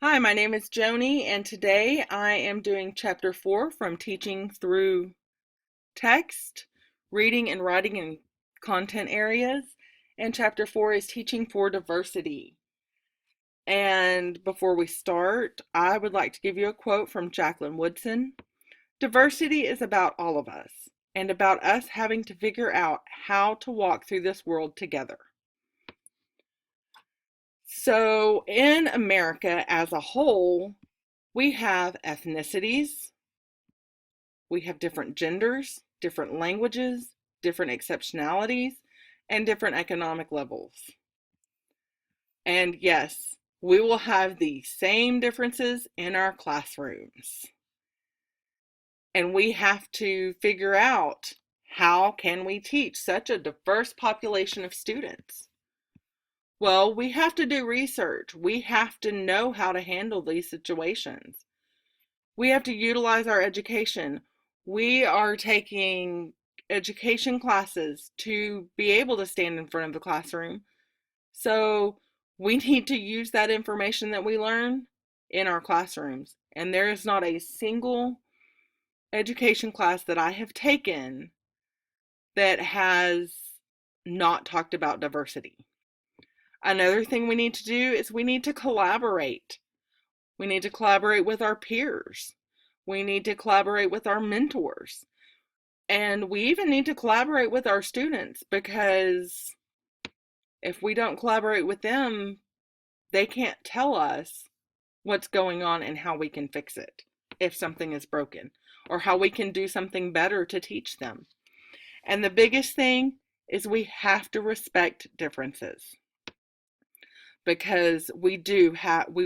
Hi, my name is Joni, and today I am doing Chapter 4 from Teaching Through Text, Reading and Writing in Content Areas. And Chapter 4 is Teaching for Diversity. And before we start, I would like to give you a quote from Jacqueline Woodson. Diversity is about all of us, and about us having to figure out how to walk through this world together. So, in America as a whole, we have ethnicities, we have different genders, different languages, different exceptionalities, and different economic levels. And yes, we will have the same differences in our classrooms. And we have to figure out, how can we teach such a diverse population of students? Well, we have to do research. We have to know how to handle these situations. We have to utilize our education. We are taking education classes to be able to stand in front of the classroom. So we need to use that information that we learn in our classrooms. And there is not a single education class that I have taken that has not talked about diversity. Another thing we need to do is we need to collaborate. We need to collaborate with our peers. We need to collaborate with our mentors. And we even need to collaborate with our students, because if we don't collaborate with them, they can't tell us what's going on and how we can fix it if something is broken, or how we can do something better to teach them. And the biggest thing is we have to respect differences, because we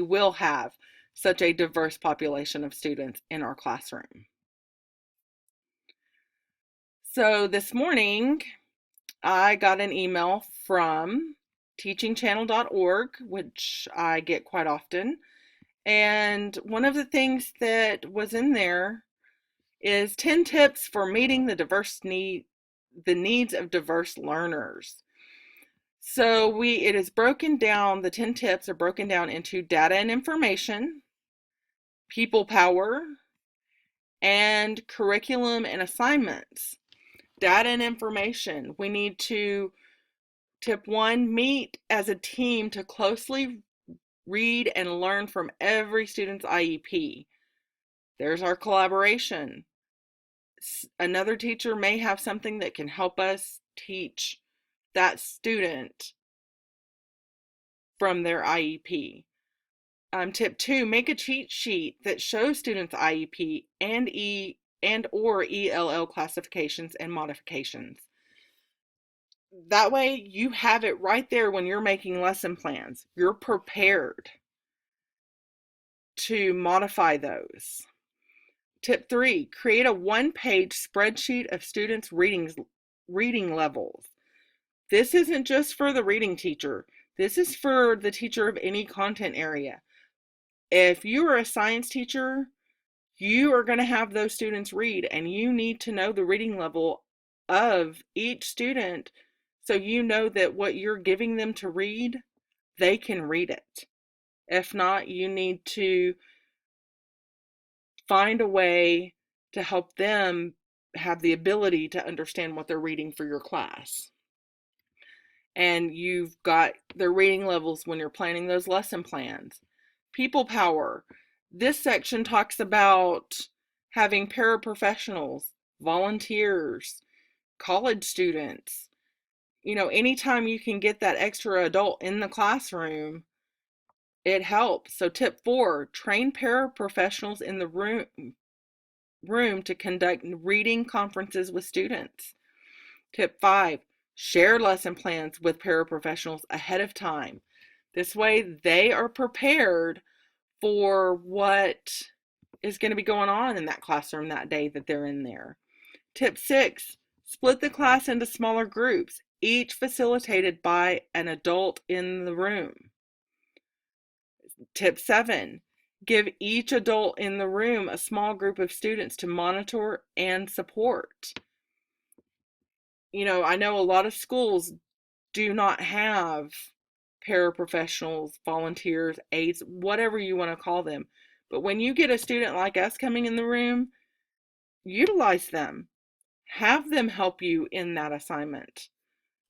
will have such a diverse population of students in our classroom. So this morning, I got an email from teachingchannel.org, which I get quite often. And one of the things that was in there is 10 tips for meeting the needs of diverse learners. So it is broken down, the 10 tips are broken down into data and information, people power, and curriculum and assignments. Data and information. We need to, tip 1, meet as a team to closely read and learn from every student's IEP. There's our collaboration. Another teacher may have something that can help us teach that student from their IEP. Tip 2, make a cheat sheet that shows students' IEP and or ELL classifications and modifications. That way you have it right there when you're making lesson plans. You're prepared to modify those. Tip 3, create a one-page spreadsheet of students' reading levels. This isn't just for the reading teacher. This is for the teacher of any content area. If you are a science teacher, you are going to have those students read, and you need to know the reading level of each student, so you know that what you're giving them to read, they can read it. If not, you need to find a way to help them have the ability to understand what they're reading for your class. And you've got their reading levels when you're planning those lesson plans. People power. This section talks about having paraprofessionals, volunteers, college students. Anytime you can get that extra adult in the classroom, it helps. So tip 4, train paraprofessionals in the room to conduct reading conferences with students. Tip 5, share lesson plans with paraprofessionals ahead of time. This way they are prepared for what is going to be going on in that classroom that day that they're in there. Tip 6, split the class into smaller groups, each facilitated by an adult in the room. Tip 7, give each adult in the room a small group of students to monitor and support. I know a lot of schools do not have paraprofessionals, volunteers, aides, whatever you want to call them. But when you get a student like us coming in the room, utilize them. Have them help you in that assignment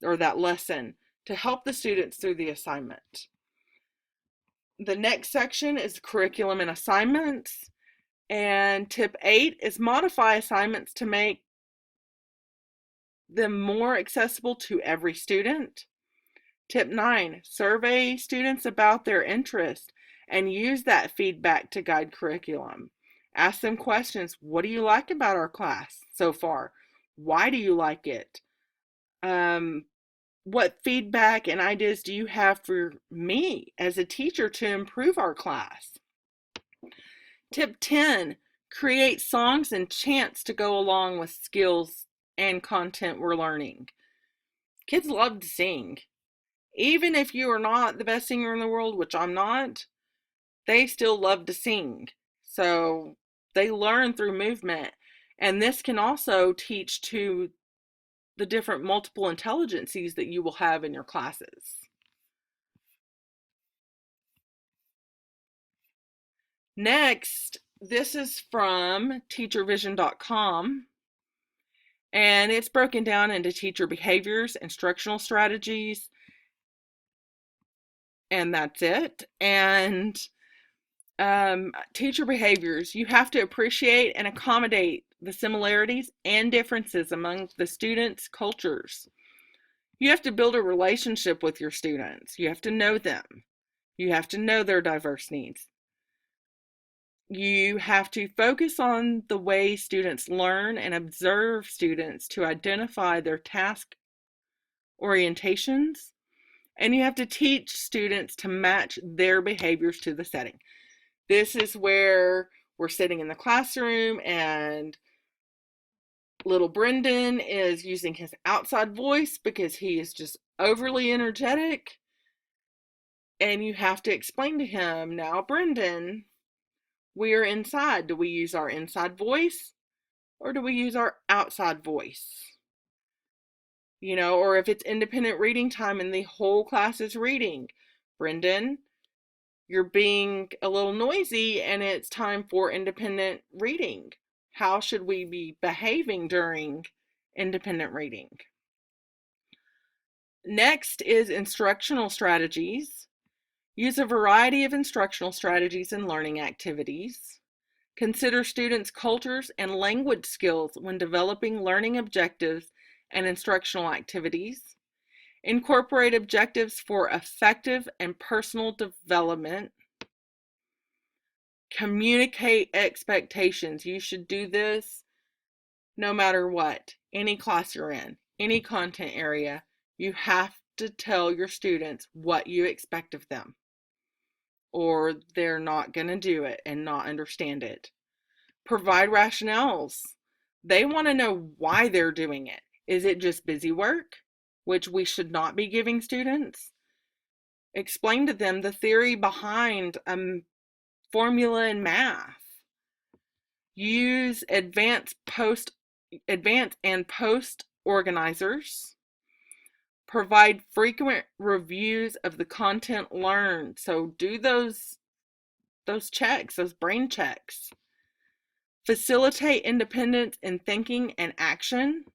or that lesson to help the students through the assignment. The next section is curriculum and assignments. And tip 8 is modify assignments to make them more accessible to every student. Tip 9, survey students about their interest and use that feedback to guide curriculum. Ask them questions. What do you like about our class so far? Why do you like it? What feedback and ideas do you have for me as a teacher to improve our class? Tip 10, create songs and chants to go along with skills and content we're learning. Kids love to sing. Even if you are not the best singer in the world, which I'm not, they still love to sing. So they learn through movement. And this can also teach to the different multiple intelligences that you will have in your classes. Next, this is from teachervision.com, and it's broken down into teacher behaviors, instructional strategies, and that's it. And teacher behaviors, you have to appreciate and accommodate the similarities and differences among the students' cultures. You have to build a relationship with your students. You have to know them. You have to know their diverse needs. You have to focus on the way students learn and observe students to identify their task orientations. And you have to teach students to match their behaviors to the setting. This is where we're sitting in the classroom and little Brendan is using his outside voice because he is just overly energetic. And you have to explain to him, now Brendan, we are inside. Do we use our inside voice or do we use our outside voice? You know, or if it's independent reading time and the whole class is reading, Brendan, you're being a little noisy and it's time for independent reading. How should we be behaving during independent reading? Next is instructional strategies. Use a variety of instructional strategies in learning activities. Consider students' cultures and language skills when developing learning objectives and instructional activities. Incorporate objectives for effective and personal development. Communicate expectations. You should do this no matter what, any class you're in, any content area. You have to tell your students what you expect of them, or they're not going to do it and not understand it. Provide rationales. They want to know why they're doing it. Is it just busy work, which we should not be giving students? Explain to them the theory behind formula in math. Use advanced and post organizers. Provide frequent reviews of the content learned. So do those checks, those brain checks. Facilitate independence in thinking and action.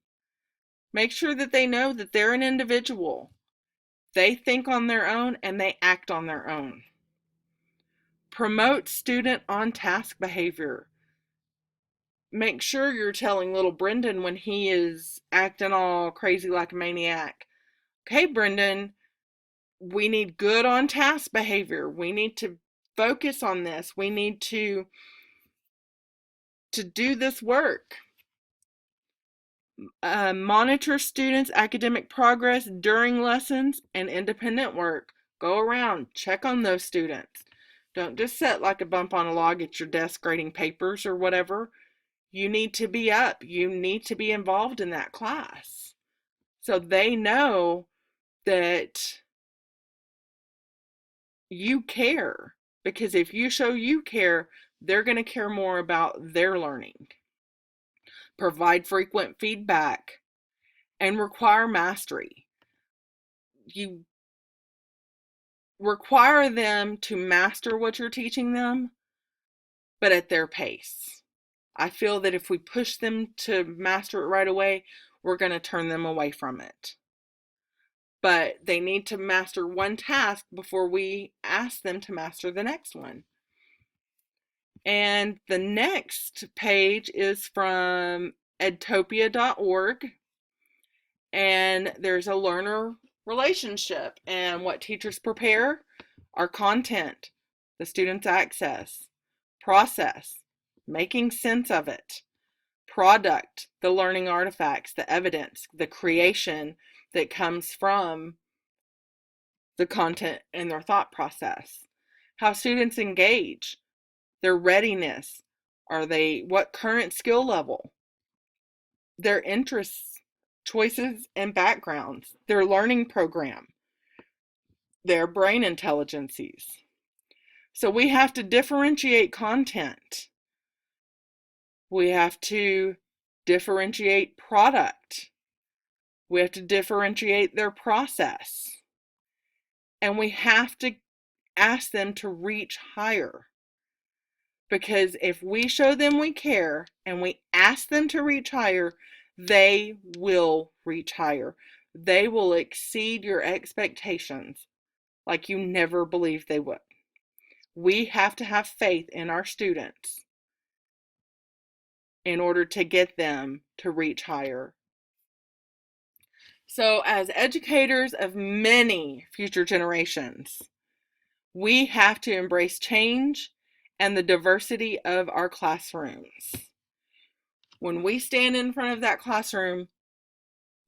Make sure that they know that they're an individual. They think on their own and they act on their own. Promote student on-task behavior. Make sure you're telling little Brendan when he is acting all crazy like a maniac, okay, Brendan, we need good on-task behavior. We need to focus on this. We need to do this work. Monitor students' academic progress during lessons and independent work. Go around, check on those students. Don't just sit like a bump on a log at your desk grading papers or whatever. You need to be up. You need to be involved in that class so they know that you care. Because if you show you care, they're going to care more about their learning. Provide frequent feedback and require mastery. require them to master what you're teaching them, but at their pace. I feel that if we push them to master it right away, we're going to turn them away from it. But they need to master one task before we ask them to master the next one. And the next page is from edtopia.org. And there's a learner relationship, and what teachers prepare are content, the students access, process, making sense of it, product, the learning artifacts, the evidence, the creation that comes from the content and their thought process, how students engage, their readiness, what current skill level, their interests, choices, and backgrounds, their learning program, their brain intelligences. So we have to differentiate content. We have to differentiate product. We have to differentiate their process. And we have to ask them to reach higher. Because if we show them we care and we ask them to reach higher, they will reach higher. They will exceed your expectations like you never believed they would. We have to have faith in our students in order to get them to reach higher. So, as educators of many future generations, we have to embrace change and the diversity of our classrooms. When we stand in front of that classroom,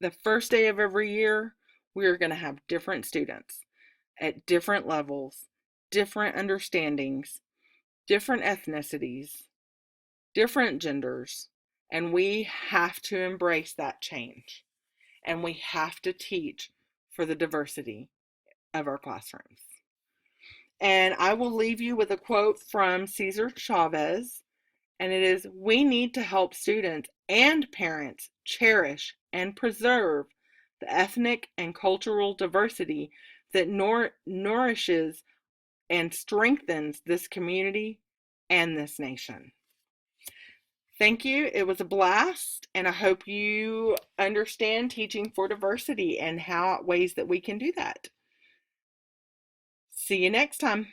the first day of every year, we are going to have different students at different levels, different understandings, different ethnicities, different genders, and we have to embrace that change. And we have to teach for the diversity of our classrooms. And I will leave you with a quote from Cesar Chavez, and it is, "We need to help students and parents cherish and preserve the ethnic and cultural diversity that nourishes and strengthens this community and this nation." Thank you. It was a blast, and I hope you understand teaching for diversity and ways that we can do that. See you next time.